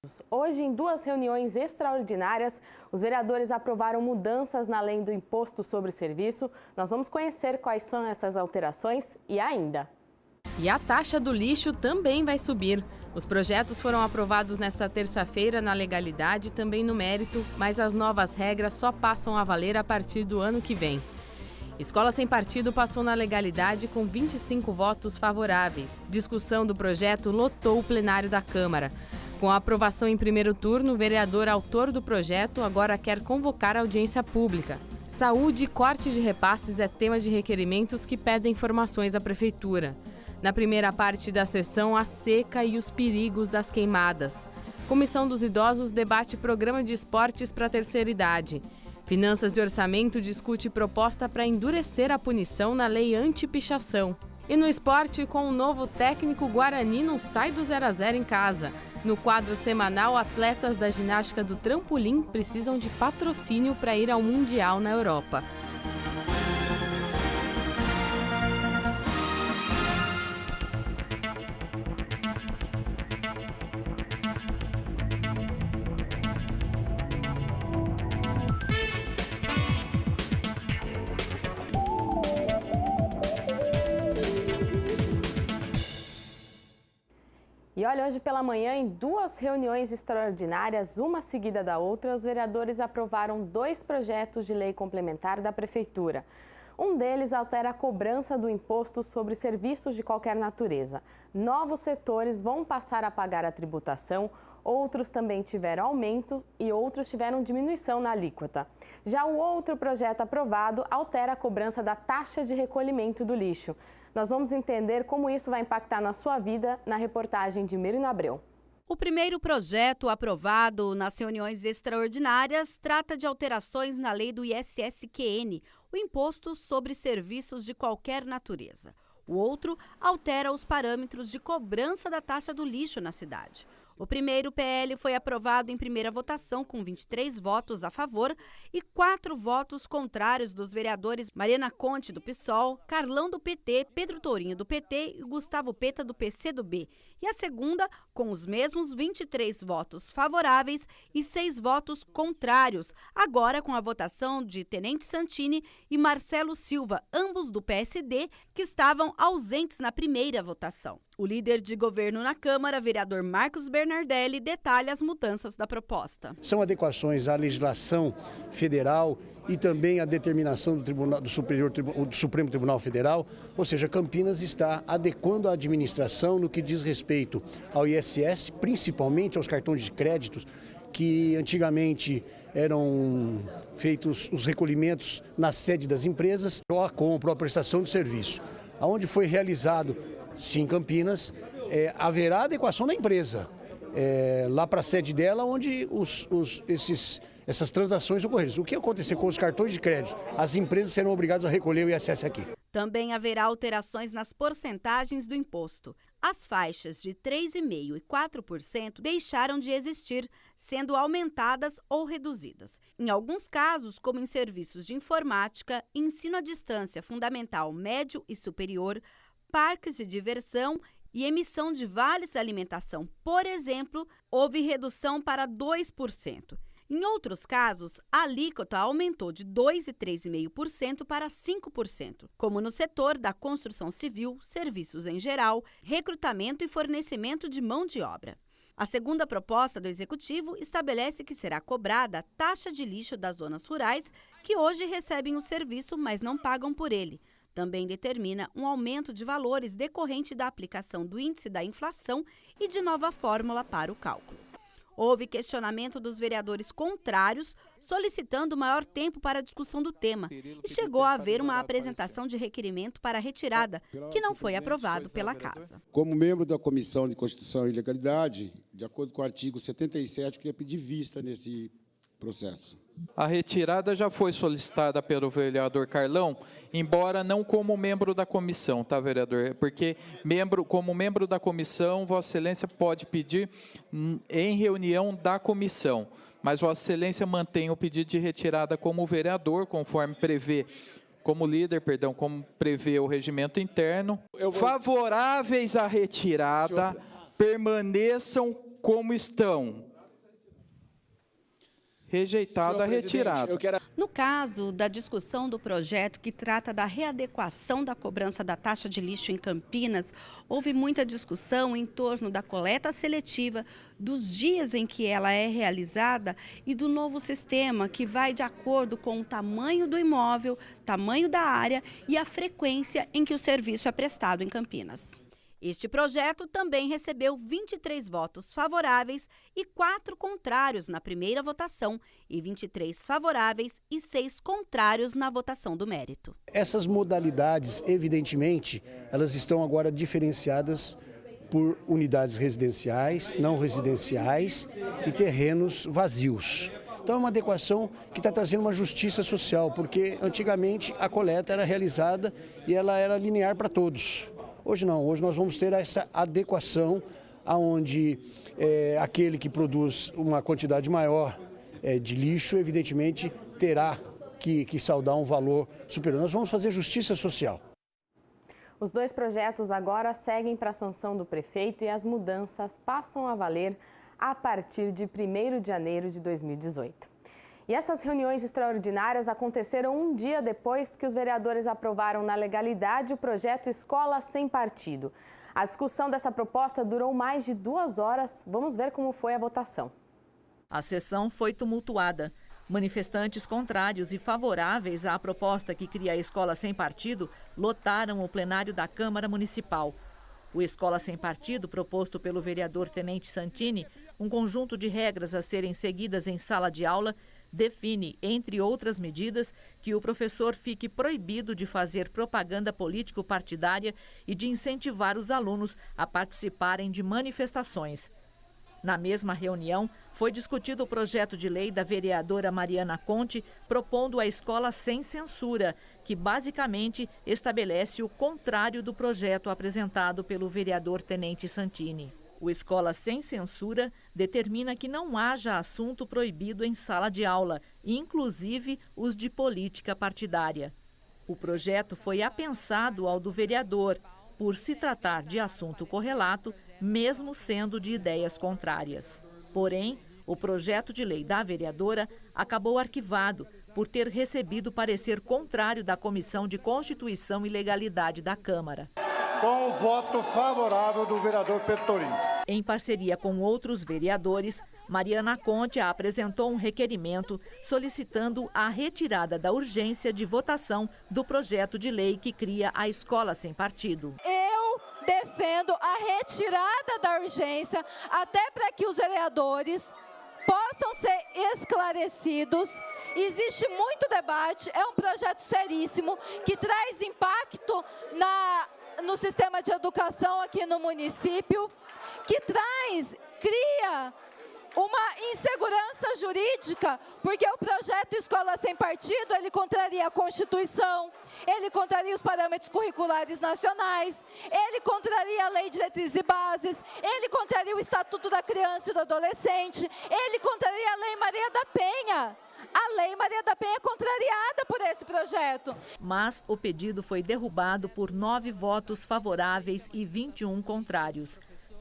impostos. Hoje, em 2 reuniões extraordinárias, os vereadores aprovaram mudanças na lei do imposto sobre serviço. Nós vamos conhecer quais são essas alterações e ainda. E a taxa do lixo também vai subir. Os projetos foram aprovados nesta terça-feira na legalidade e também no mérito, mas as novas regras só passam a valer a partir do ano que vem. Escola Sem Partido passou na legalidade com 25 votos favoráveis. Discussão do projeto lotou o plenário da Câmara. Com a aprovação em primeiro turno, o vereador autor do projeto agora quer convocar a audiência pública. Saúde e corte de repasses é tema de requerimentos que pedem informações à Prefeitura. Na primeira parte da sessão, a seca e os perigos das queimadas. Comissão dos Idosos debate programa de esportes para a terceira idade. Finanças de Orçamento discute proposta para endurecer a punição na lei anti-pichação. E no esporte, com o novo técnico, Guarani não sai do 0-0 em casa. No quadro semanal, atletas da ginástica do trampolim precisam de patrocínio para ir ao Mundial na Europa. E olha, hoje pela manhã, em 2 reuniões extraordinárias, uma seguida da outra, os vereadores aprovaram 2 projetos de lei complementar da Prefeitura. Um deles altera a cobrança do imposto sobre serviços de qualquer natureza. Novos setores vão passar a pagar a tributação, outros também tiveram aumento e outros tiveram diminuição na alíquota. Já o outro projeto aprovado altera a cobrança da taxa de recolhimento do lixo. Nós vamos entender como isso vai impactar na sua vida na reportagem de Mirna Abreu. O primeiro projeto aprovado nas reuniões extraordinárias trata de alterações na lei do ISSQN, o Imposto sobre Serviços de Qualquer Natureza. O outro altera os parâmetros de cobrança da taxa do lixo na cidade. O primeiro PL foi aprovado em primeira votação com 23 votos a favor e 4 votos contrários dos vereadores Mariana Conte, do PSOL, Carlão, do PT, Pedro Tourinho, do PT e Gustavo Peta, do PCdoB. E a segunda, com os mesmos 23 votos favoráveis e 6 votos contrários, agora com a votação de Tenente Santini e Marcelo Silva, ambos do PSD, que estavam ausentes na primeira votação. O líder de governo na Câmara, vereador Marcos Bernardelli, detalha as mudanças da proposta. São adequações à legislação federal e também à determinação do Supremo Tribunal Federal, ou seja, Campinas está adequando a administração no que diz respeito ao ISS, principalmente aos cartões de créditos, que antigamente eram feitos os recolhimentos na sede das empresas, ou a compra ou a prestação de serviço. Onde foi realizado, sim, Campinas, haverá adequação da empresa, lá para a sede dela, onde essas transações ocorreram. O que acontecer com os cartões de crédito? As empresas serão obrigadas a recolher o ISS aqui. Também haverá alterações nas porcentagens do imposto. As faixas de 3,5% e 4% deixaram de existir, sendo aumentadas ou reduzidas. Em alguns casos, como em serviços de informática, ensino à distância fundamental, médio e superior, parques de diversão e emissão de vales alimentação, por exemplo, houve redução para 2%. Em outros casos, a alíquota aumentou de 2% e 3,5% para 5%, como no setor da construção civil, serviços em geral, recrutamento e fornecimento de mão de obra. A segunda proposta do Executivo estabelece que será cobrada a taxa de lixo das zonas rurais, que hoje recebem o serviço, mas não pagam por ele. Também determina um aumento de valores decorrente da aplicação do índice da inflação e de nova fórmula para o cálculo. Houve questionamento dos vereadores contrários, solicitando maior tempo para a discussão do tema. E chegou a haver uma apresentação de requerimento para retirada, que não foi aprovado pela Casa. Como membro da Comissão de Constituição e Legalidade, de acordo com o artigo 77, eu queria pedir vista nesse processo. A retirada já foi solicitada pelo vereador Carlão, embora não como membro da comissão, tá, vereador? Porque como membro da comissão, Vossa Excelência pode pedir em reunião da comissão, mas Vossa Excelência mantém o pedido de retirada como vereador, conforme prevê, como líder, perdão, como prevê o regimento interno. Favoráveis à retirada, permaneçam como estão. Rejeitada a retirada. No caso da discussão do projeto que trata da readequação da cobrança da taxa de lixo em Campinas, houve muita discussão em torno da coleta seletiva, dos dias em que ela é realizada e do novo sistema que vai de acordo com o tamanho do imóvel, tamanho da área e a frequência em que o serviço é prestado em Campinas. Este projeto também recebeu 23 votos favoráveis e 4 contrários na primeira votação e 23 favoráveis e 6 contrários na votação do mérito. Essas modalidades, evidentemente, elas estão agora diferenciadas por unidades residenciais, não residenciais e terrenos vazios. Então é uma adequação que está trazendo uma justiça social, porque antigamente a coleta era realizada e ela era linear para todos. Hoje não, hoje nós vamos ter essa adequação onde aquele que produz uma quantidade maior de lixo, evidentemente, terá que saldar um valor superior. Nós vamos fazer justiça social. Os 2 projetos agora seguem para a sanção do prefeito e as mudanças passam a valer a partir de 1º de janeiro de 2018. E essas reuniões extraordinárias aconteceram um dia depois que os vereadores aprovaram na legalidade o projeto Escola Sem Partido. A discussão dessa proposta durou mais de 2 horas. Vamos ver como foi a votação. A sessão foi tumultuada. Manifestantes contrários e favoráveis à proposta que cria a Escola Sem Partido lotaram o plenário da Câmara Municipal. O Escola Sem Partido, proposto pelo vereador Tenente Santini, um conjunto de regras a serem seguidas em sala de aula, define, entre outras medidas, que o professor fique proibido de fazer propaganda político-partidária e de incentivar os alunos a participarem de manifestações. Na mesma reunião, foi discutido o projeto de lei da vereadora Mariana Conte, propondo a escola sem censura, que basicamente estabelece o contrário do projeto apresentado pelo vereador Tenente Santini. O Escola Sem Censura determina que não haja assunto proibido em sala de aula, inclusive os de política partidária. O projeto foi apensado ao do vereador, por se tratar de assunto correlato, mesmo sendo de ideias contrárias. Porém, o projeto de lei da vereadora acabou arquivado por ter recebido parecer contrário da Comissão de Constituição e Legalidade da Câmara. Com o voto favorável do vereador Pettorin. Em parceria com outros vereadores, Mariana Conte apresentou um requerimento solicitando a retirada da urgência de votação do projeto de lei que cria a Escola Sem Partido. Eu defendo a retirada da urgência até para que os vereadores possam ser esclarecidos. Existe muito debate, é um projeto seríssimo que traz impacto no sistema de educação aqui no município, que cria uma insegurança jurídica, porque o projeto Escola Sem Partido, ele contraria a Constituição, ele contraria os parâmetros curriculares nacionais, ele contraria a Lei de Diretrizes e Bases, ele contraria o Estatuto da Criança e do Adolescente, ele contraria a Lei Maria da Penha. A Lei Maria da Penha é contrariada por esse projeto. Mas o pedido foi derrubado por 9 votos favoráveis e 21 contrários.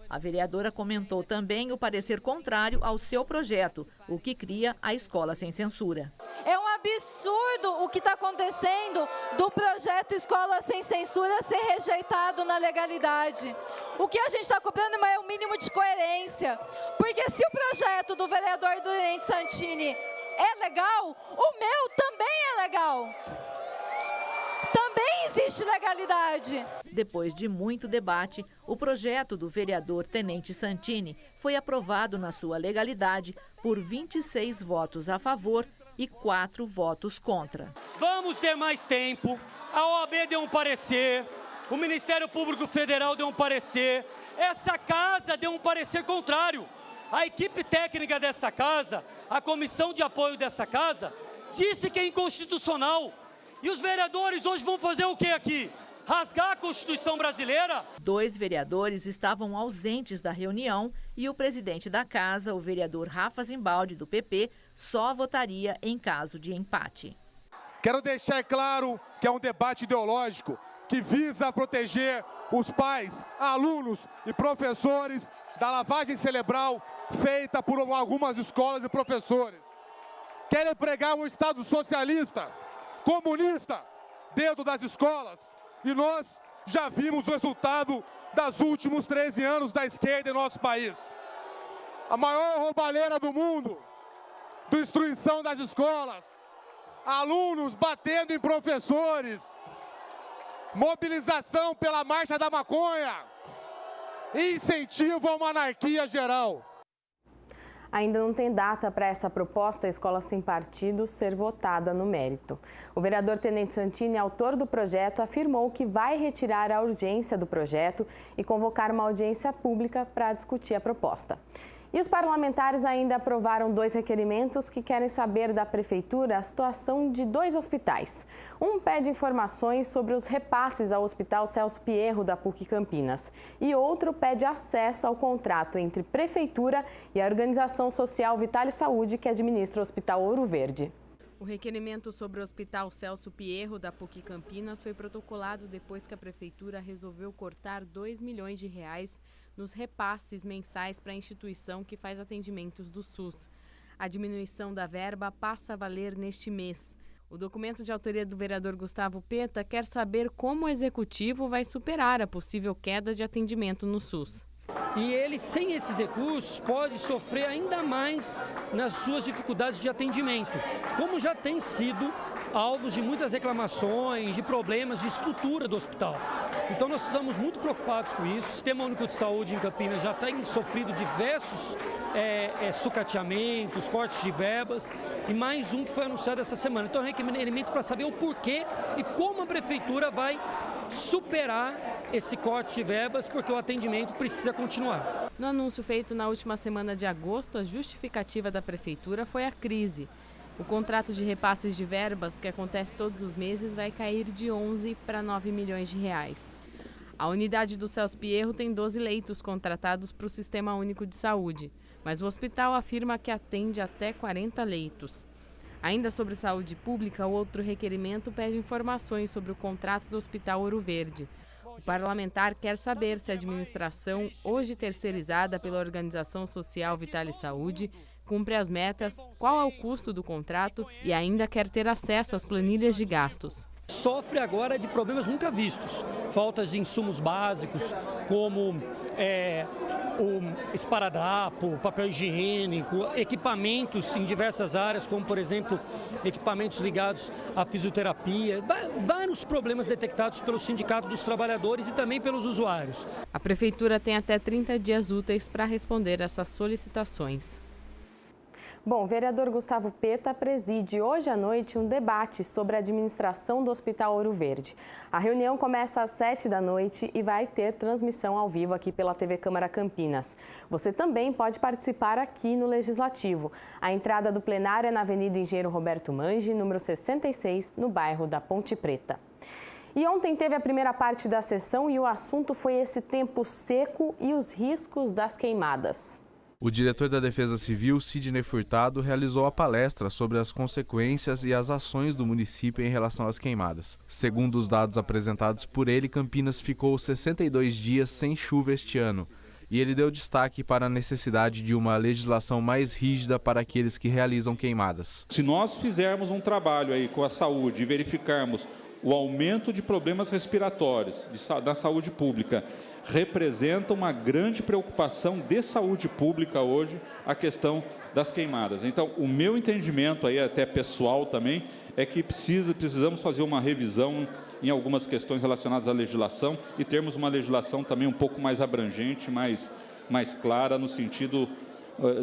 A vereadora comentou também o parecer contrário ao seu projeto, o que cria a Escola Sem Censura. É um absurdo o que está acontecendo do projeto Escola Sem Censura ser rejeitado na legalidade. O que a gente está cobrando é o mínimo de coerência, porque se o projeto do vereador Tenente Santini é legal, o meu também é legal. Também existe legalidade. Depois de muito debate, o projeto do vereador Tenente Santini foi aprovado na sua legalidade por 26 votos a favor e 4 votos contra. Vamos ter mais tempo. A OAB deu um parecer, o Ministério Público Federal deu um parecer, essa casa deu um parecer contrário. A equipe técnica dessa casa, a comissão de apoio dessa casa, disse que é inconstitucional. E os vereadores hoje vão fazer o que aqui? Rasgar a Constituição brasileira? 2 vereadores estavam ausentes da reunião e o presidente da casa, o vereador Rafa Zimbaldi, do PP, só votaria em caso de empate. Quero deixar claro que é um debate ideológico que visa proteger os pais, alunos e professores da lavagem cerebral feita por algumas escolas e professores. querem pregar um Estado socialista, comunista, dentro das escolas. E nós já vimos o resultado dos últimos 13 anos da esquerda em nosso país. A maior roubalheira do mundo, destruição das escolas, alunos batendo em professores, mobilização pela marcha da maconha, incentivo a uma anarquia geral. Ainda não tem data para essa proposta Escola Sem Partido ser votada no mérito. O vereador Tenente Santini, autor do projeto, afirmou que vai retirar a urgência do projeto e convocar uma audiência pública para discutir a proposta. E os parlamentares ainda aprovaram 2 requerimentos que querem saber da Prefeitura a situação de 2 hospitais. Um pede informações sobre os repasses ao Hospital Celso Pierro da PUC Campinas e outro pede acesso ao contrato entre Prefeitura e a organização social Vitale Saúde, que administra o Hospital Ouro Verde. O requerimento sobre o Hospital Celso Pierro da PUC Campinas foi protocolado depois que a Prefeitura resolveu cortar R$2 milhões nos repasses mensais para a instituição que faz atendimentos do SUS. A diminuição da verba passa a valer neste mês. O documento de autoria do vereador Gustavo Peta quer saber como o Executivo vai superar a possível queda de atendimento no SUS. E ele, sem esses recursos, pode sofrer ainda mais nas suas dificuldades de atendimento, como já tem sido alvos de muitas reclamações, de problemas de estrutura do hospital. Então nós estamos muito preocupados com isso. O Sistema Único de Saúde em Campinas já tem sofrido diversos sucateamentos, cortes de verbas e mais um que foi anunciado essa semana. Então é um requerimento para saber o porquê e como a Prefeitura vai superar esse corte de verbas, porque o atendimento precisa continuar. No anúncio feito na última semana de agosto, a justificativa da Prefeitura foi a crise. O contrato de repasses de verbas, que acontece todos os meses, vai cair de 11 para 9 milhões de reais. A unidade do Celso Pierro tem 12 leitos contratados para o Sistema Único de Saúde, mas o hospital afirma que atende até 40 leitos. Ainda sobre saúde pública, o outro requerimento pede informações sobre o contrato do Hospital Ouro Verde. O parlamentar quer saber se a administração, hoje terceirizada pela organização social Vitale Saúde, cumpre as metas, qual é o custo do contrato e ainda quer ter acesso às planilhas de gastos. Sofre agora de problemas nunca vistos, faltas de insumos básicos como o esparadrapo, papel higiênico, equipamentos em diversas áreas, como por exemplo equipamentos ligados à fisioterapia, vários problemas detectados pelo Sindicato dos Trabalhadores e também pelos usuários. A Prefeitura tem até 30 dias úteis para responder essas solicitações. Bom, o vereador Gustavo Peta preside hoje à noite um debate sobre a administração do Hospital Ouro Verde. A reunião começa às 7 da noite e vai ter transmissão ao vivo aqui pela TV Câmara Campinas. Você também pode participar aqui no Legislativo. A entrada do plenário é na Avenida Engenheiro Roberto Mangi, número 66, no bairro da Ponte Preta. E ontem teve a primeira parte da sessão e o assunto foi esse tempo seco e os riscos das queimadas. O diretor da Defesa Civil, Sidney Furtado, realizou a palestra sobre as consequências e as ações do município em relação às queimadas. Segundo os dados apresentados por ele, Campinas ficou 62 dias sem chuva este ano. E ele deu destaque para a necessidade de uma legislação mais rígida para aqueles que realizam queimadas. Se nós fizermos um trabalho aí com a saúde e verificarmos o aumento de problemas respiratórios da saúde pública, representa uma grande preocupação de saúde pública hoje a questão das queimadas. Então, o meu entendimento aí até pessoal também é que precisamos fazer uma revisão em algumas questões relacionadas à legislação e termos uma legislação também um pouco mais abrangente, mais clara no sentido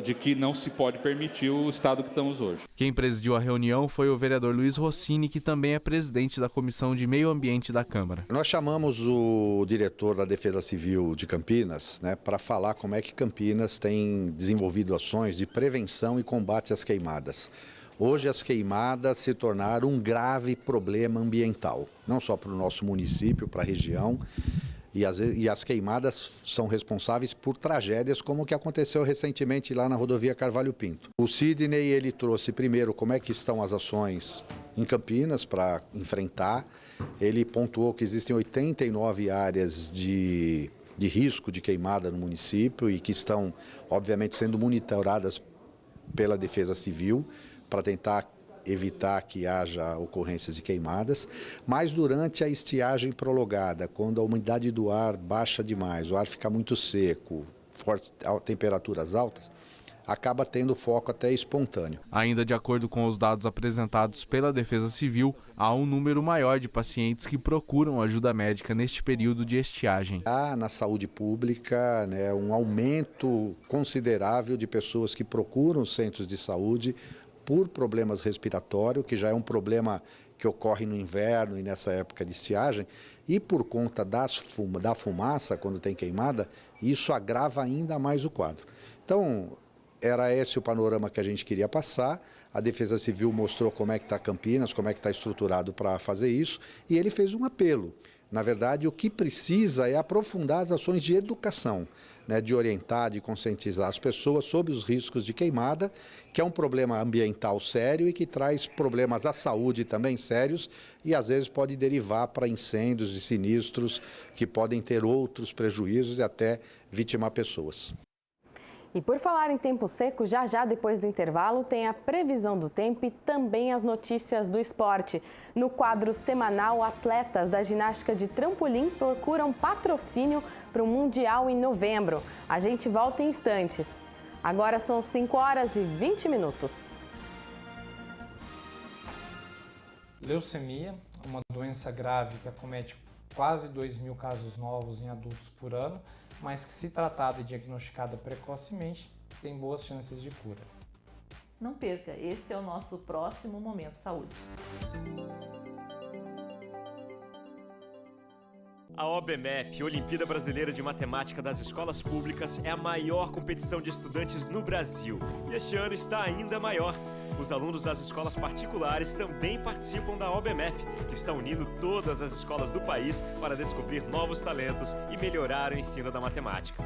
de que não se pode permitir o estado que estamos hoje. Quem presidiu a reunião foi o vereador Luiz Rossini, que também é presidente da Comissão de Meio Ambiente da Câmara. Nós chamamos o diretor da Defesa Civil de Campinas, para falar como é que Campinas tem desenvolvido ações de prevenção e combate às queimadas. Hoje as queimadas se tornaram um grave problema ambiental, não só para o nosso município, para a região, e as queimadas são responsáveis por tragédias como o que aconteceu recentemente lá na rodovia Carvalho Pinto. O Sidney, ele trouxe primeiro como é que estão as ações em Campinas para enfrentar. Ele pontuou que existem 89 áreas de risco de queimada no município e que estão, obviamente, sendo monitoradas pela Defesa Civil para tentar evitar que haja ocorrências de queimadas, mas durante a estiagem prolongada, quando a umidade do ar baixa demais, o ar fica muito seco, temperaturas altas, acaba tendo foco até espontâneo. Ainda de acordo com os dados apresentados pela Defesa Civil, há um número maior de pacientes que procuram ajuda médica neste período de estiagem. Há na saúde pública, né, um aumento considerável de pessoas que procuram os centros de saúde por problemas respiratórios, que já é um problema que ocorre no inverno e nessa época de estiagem, e por conta da fumaça, quando tem queimada, isso agrava ainda mais o quadro. Então, era esse o panorama que a gente queria passar. A Defesa Civil mostrou como é que está Campinas, como é que está estruturado para fazer isso, e ele fez um apelo. Na verdade, o que precisa é aprofundar as ações de educação, né, de orientar, de conscientizar as pessoas sobre os riscos de queimada, que é um problema ambiental sério e que traz problemas à saúde também sérios e às vezes pode derivar para incêndios e sinistros que podem ter outros prejuízos e até vitimar pessoas. E por falar em tempo seco, já depois do intervalo tem a previsão do tempo e também as notícias do esporte. No quadro semanal, atletas da ginástica de trampolim procuram patrocínio para o Mundial em novembro. A gente volta em instantes. Agora são 5h20. Leucemia, uma doença grave que acomete quase 2.000 casos novos em adultos por ano, mas que, se tratada e diagnosticada precocemente, tem boas chances de cura. Não perca, esse é o nosso próximo Momento Saúde. A OBMEP, Olimpíada Brasileira de Matemática das Escolas Públicas, é a maior competição de estudantes no Brasil. E este ano está ainda maior. Os alunos das escolas particulares também participam da OBMEP, que está unindo todas as escolas do país para descobrir novos talentos e melhorar o ensino da matemática.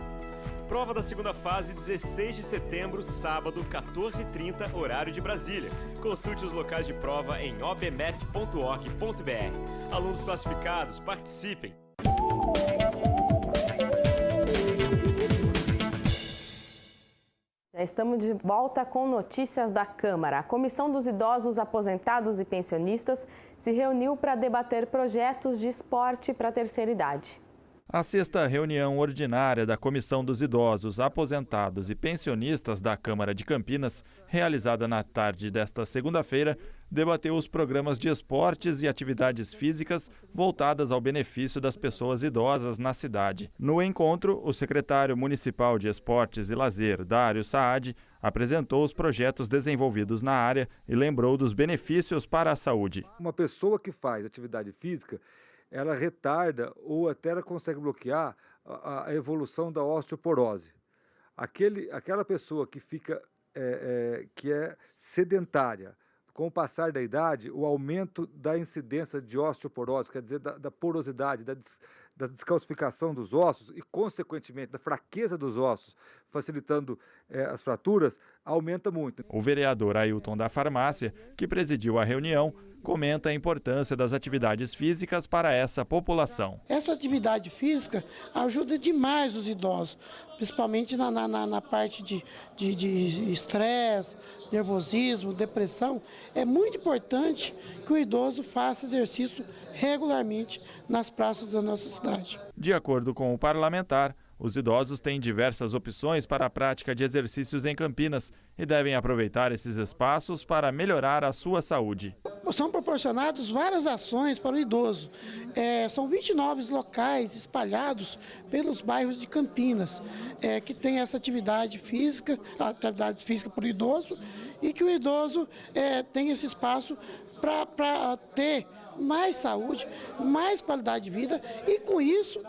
Prova da segunda fase, 16 de setembro, sábado, 14h30, horário de Brasília. Consulte os locais de prova em obmep.org.br. Alunos classificados, participem! Já estamos de volta com notícias da Câmara. A Comissão dos Idosos, Aposentados e Pensionistas se reuniu para debater projetos de esporte para a terceira idade. A sexta reunião ordinária da Comissão dos Idosos, Aposentados e Pensionistas da Câmara de Campinas, realizada na tarde desta segunda-feira, debateu os programas de esportes e atividades físicas voltadas ao benefício das pessoas idosas na cidade. No encontro, o secretário municipal de Esportes e Lazer, Dário Saad, apresentou os projetos desenvolvidos na área e lembrou dos benefícios para a saúde. Uma pessoa que faz atividade física, ela retarda ou até ela consegue bloquear a evolução da osteoporose. Aquela pessoa que fica que é sedentária, com o passar da idade, o aumento da incidência de osteoporose, quer dizer, da porosidade, da descalcificação dos ossos e, consequentemente, da fraqueza dos ossos, facilitando as fraturas, aumenta muito. O vereador Ailton da Farmácia, que presidiu a reunião, comenta a importância das atividades físicas para essa população. Essa atividade física ajuda demais os idosos, principalmente na parte de estresse, nervosismo, depressão. É muito importante que o idoso faça exercício regularmente nas praças da nossa cidade. De acordo com o parlamentar, os idosos têm diversas opções para a prática de exercícios em Campinas e devem aproveitar esses espaços para melhorar a sua saúde. São proporcionadas várias ações para o idoso. São 29 locais espalhados pelos bairros de Campinas, que tem essa atividade física para o idoso e que o idoso tem esse espaço para ter mais saúde, mais qualidade de vida e, com isso,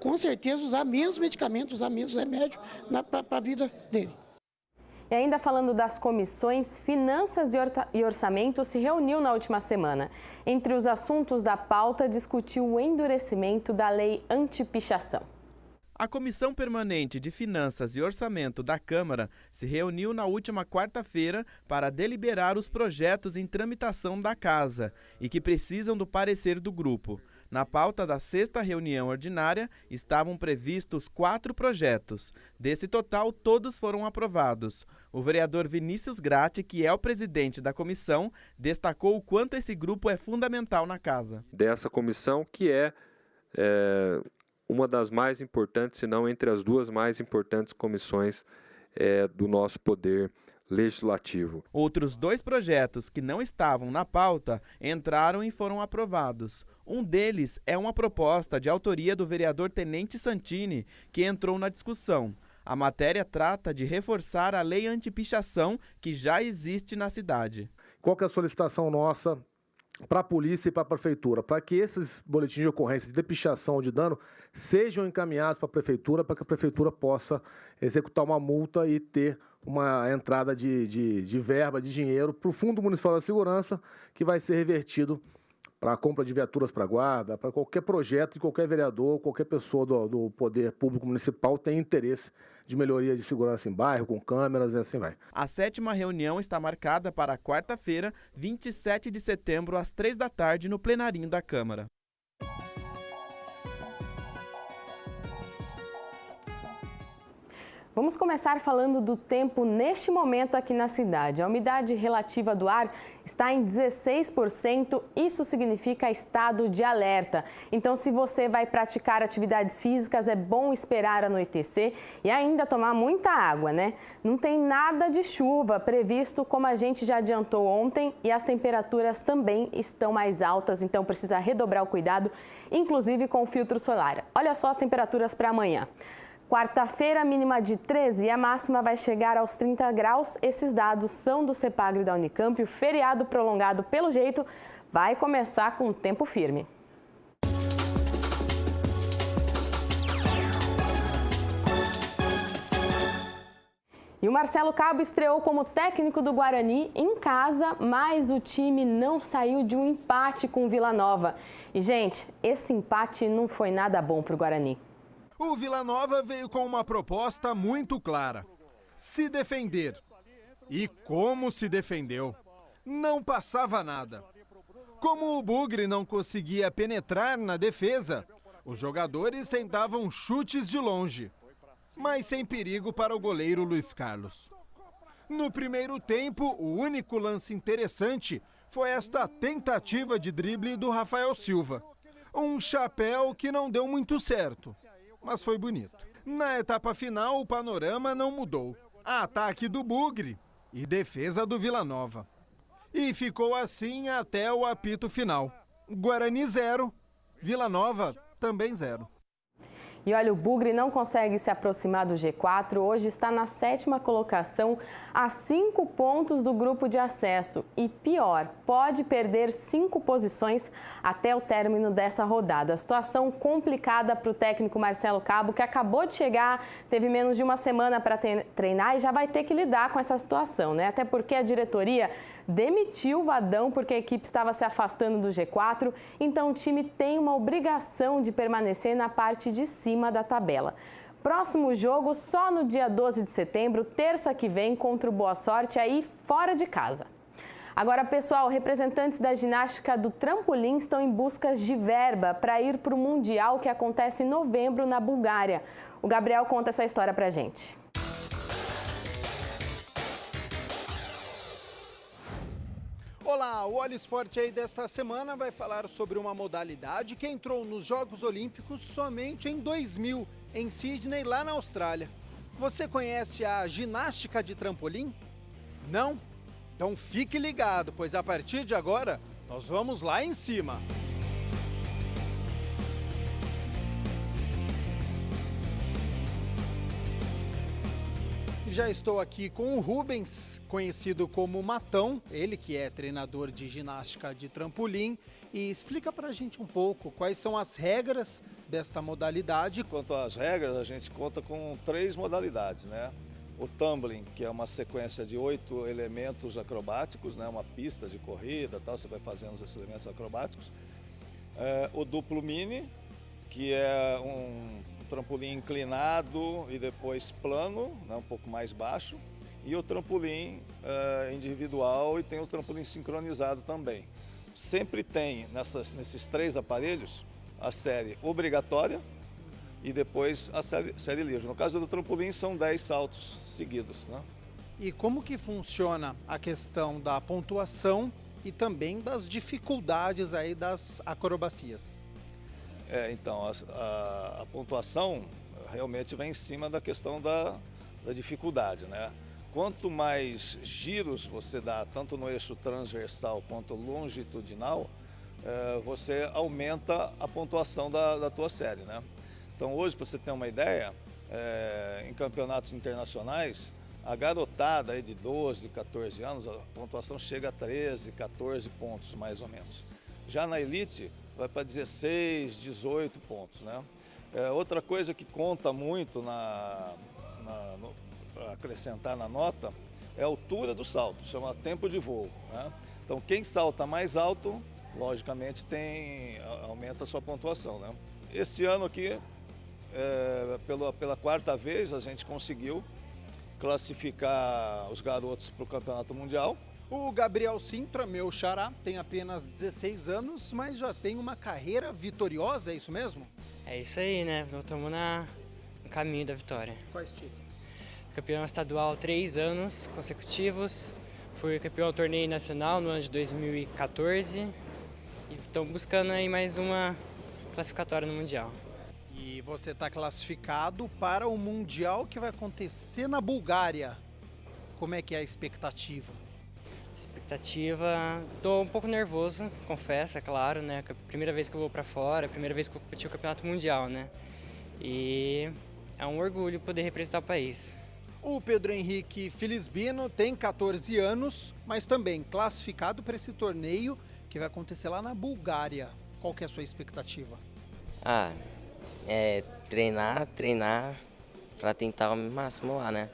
com certeza, usar menos medicamentos, usar menos remédio para a vida dele. E ainda falando das comissões, Finanças e Orçamento se reuniu na última semana. Entre os assuntos da pauta, discutiu o endurecimento da lei anti-pichação. A Comissão Permanente de Finanças e Orçamento da Câmara se reuniu na última quarta-feira para deliberar os projetos em tramitação da Casa e que precisam do parecer do grupo. Na pauta da 6ª reunião ordinária estavam previstos 4 projetos. Desse total, todos foram aprovados. O vereador Vinícius Gratti, que é o presidente da comissão, destacou o quanto esse grupo é fundamental na casa. Dessa comissão, que é uma das mais importantes, se não entre as 2 mais importantes comissões do nosso poder legislativo. Outros 2 projetos que não estavam na pauta entraram e foram aprovados. Um deles é uma proposta de autoria do vereador Tenente Santini, que entrou na discussão. A matéria trata de reforçar a lei anti-pichação que já existe na cidade. Qual que é a solicitação nossa para a polícia e para a prefeitura? Para que esses boletins de ocorrência de pichação ou de dano sejam encaminhados para a prefeitura, para que a prefeitura possa executar uma multa e ter uma entrada de verba, de dinheiro para o Fundo Municipal da Segurança, que vai ser revertido para a compra de viaturas para a guarda, para qualquer projeto de qualquer vereador, qualquer pessoa do poder público municipal tem interesse de melhoria de segurança em bairro, com câmeras e assim vai. A 7ª reunião está marcada para quarta-feira, 27 de setembro, às 3 da tarde, no plenarinho da Câmara. Vamos começar falando do tempo neste momento aqui na cidade. A umidade relativa do ar está em 16%, isso significa estado de alerta. Então, se você vai praticar atividades físicas, é bom esperar anoitecer e ainda tomar muita água, né? Não tem nada de chuva previsto, como a gente já adiantou ontem, e as temperaturas também estão mais altas, então precisa redobrar o cuidado, inclusive com o filtro solar. Olha só as temperaturas para amanhã. Quarta-feira, mínima de 13 e a máxima vai chegar aos 30 graus. Esses dados são do CEPAGRE da Unicamp. O feriado prolongado, pelo jeito, vai começar com tempo firme. E o Marcelo Cabo estreou como técnico do Guarani em casa, mas o time não saiu de um empate com o Vila Nova. E, gente, esse empate não foi nada bom para o Guarani. O Vila Nova veio com uma proposta muito clara: se defender. E como se defendeu? Não passava nada. Como o Bugre não conseguia penetrar na defesa, os jogadores tentavam chutes de longe, mas sem perigo para o goleiro Luiz Carlos. No primeiro tempo, o único lance interessante foi esta tentativa de drible do Rafael Silva. Um chapéu que não deu muito certo, mas foi bonito. Na etapa final, o panorama não mudou. Ataque do Bugre e defesa do Vila Nova. E ficou assim até o apito final. Guarani 0, Vila Nova também 0. E olha, o Bugre não consegue se aproximar do G4, hoje está na 7ª colocação, a 5 pontos do grupo de acesso. E pior, pode perder 5 posições até o término dessa rodada. Situação complicada para o técnico Marcelo Cabo, que acabou de chegar, teve menos de uma semana para treinar e já vai ter que lidar com essa situação, né? Até porque a diretoria demitiu o Vadão porque a equipe estava se afastando do G4, então o time tem uma obrigação de permanecer na parte de cima da tabela. Próximo jogo só no dia 12 de setembro, terça que vem, contra o Boa Sorte, aí fora de casa. Agora, pessoal, representantes da ginástica do trampolim estão em busca de verba para ir para o Mundial que acontece em novembro na Bulgária. O Gabriel conta essa história pra gente. Olá, o Olho Esporte aí desta semana vai falar sobre uma modalidade que entrou nos Jogos Olímpicos somente em 2000, em Sydney, lá na Austrália. Você conhece a ginástica de trampolim? Não? Então fique ligado, pois a partir de agora nós vamos lá em cima. Já estou aqui com o Rubens, conhecido como Matão, ele que é treinador de ginástica de trampolim. E explica pra gente um pouco quais são as regras desta modalidade. Quanto às regras, a gente conta com 3 modalidades, né? O tumbling, que é uma sequência de 8 elementos acrobáticos, né? Uma pista de corrida, tal, você vai fazendo esses elementos acrobáticos. O duplo mini, que é um trampolim inclinado e depois plano, né, um pouco mais baixo, e o trampolim individual, e tem o trampolim sincronizado também. Sempre tem nesses 3 aparelhos a série obrigatória e depois a série livre. No caso do trampolim, são 10 saltos seguidos, né? E como que funciona a questão da pontuação e também das dificuldades aí das acrobacias? Então, a pontuação realmente vem em cima da questão da dificuldade, né? Quanto mais giros você dá, tanto no eixo transversal quanto longitudinal, você aumenta a pontuação da tua série, né? Então hoje, para você ter uma ideia, em campeonatos internacionais, a garotada aí de 12, 14 anos, a pontuação chega a 13, 14 pontos mais ou menos. Já na elite, vai para 16, 18 pontos, né? Outra coisa que conta muito para acrescentar na nota é a altura do salto, chama tempo de voo, né? Então quem salta mais alto, logicamente aumenta a sua pontuação, né? Esse ano aqui, pela quarta vez, a gente conseguiu classificar os garotos para o Campeonato Mundial. O Gabriel Sintra, meu xará, tem apenas 16 anos, mas já tem uma carreira vitoriosa, é isso mesmo? É isso aí, né? Estamos no caminho da vitória. Quais títulos? Campeão estadual 3 anos consecutivos. Fui campeão do torneio nacional no ano de 2014. E estamos buscando aí mais uma classificatória no Mundial. E você está classificado para o Mundial que vai acontecer na Bulgária. Como é que é a expectativa? Tô um pouco nervoso, confesso, é claro, né? Primeira vez que eu vou para fora, primeira vez que eu competi o Campeonato Mundial, né? E é um orgulho poder representar o país. O Pedro Henrique Filisbino tem 14 anos, mas também classificado para esse torneio que vai acontecer lá na Bulgária. Qual que é a sua expectativa? Treinar para tentar o máximo lá, né?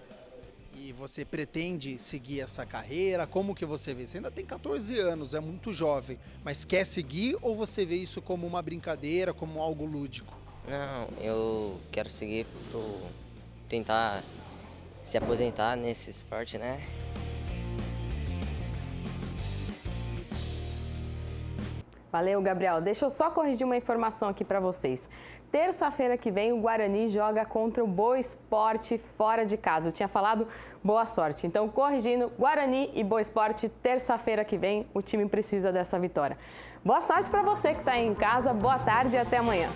E você pretende seguir essa carreira? Como que você vê? Você ainda tem 14 anos, é muito jovem, mas quer seguir ou você vê isso como uma brincadeira, como algo lúdico? Não, eu quero seguir para tentar se aposentar nesse esporte, né? Valeu, Gabriel. Deixa eu só corrigir uma informação aqui para vocês. Terça-feira que vem, o Guarani joga contra o Boa Esporte fora de casa. Eu tinha falado boa sorte. Então, corrigindo, Guarani e Boa Esporte, terça-feira que vem, o time precisa dessa vitória. Boa sorte para você que está aí em casa, boa tarde e até amanhã.